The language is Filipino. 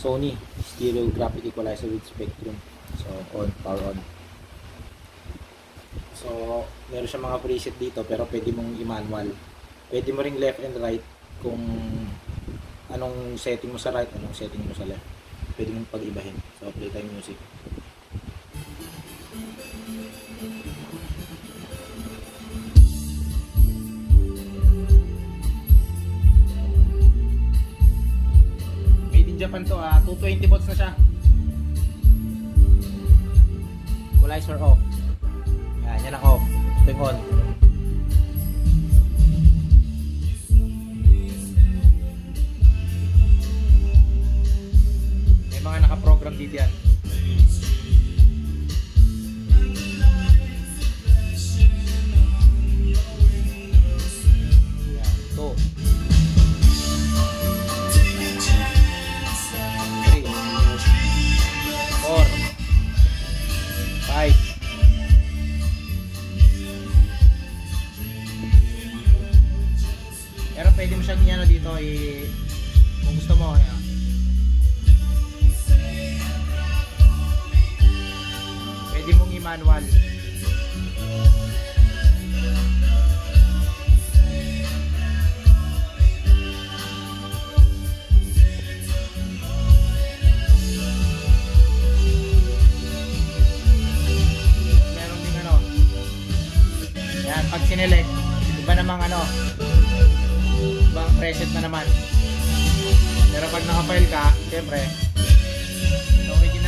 Sony stereo graphic equalizer with spectrum. So on, power on. So meron siya mga preset dito pero pwede mong i-manual. Pwede mo ring left and right kung anong setting mo sa right, anong setting mo sa left. Pwede mong pag-ibahin. So playtime music. Made in Japan to, 220 volts na siya. Equalizer off. Yan ang off. Ito yung on. May mga nakaprogram dito yan. Ito. 3 4 5. Pero pwede mo siyang i-ano dito, kung gusto mo, yan. Pwede mong i-manual. Meron din ano. Yan, pag sinelect, iba namang ano, ibang preset na naman. Pero pag naka-file ka, siyempre, ito original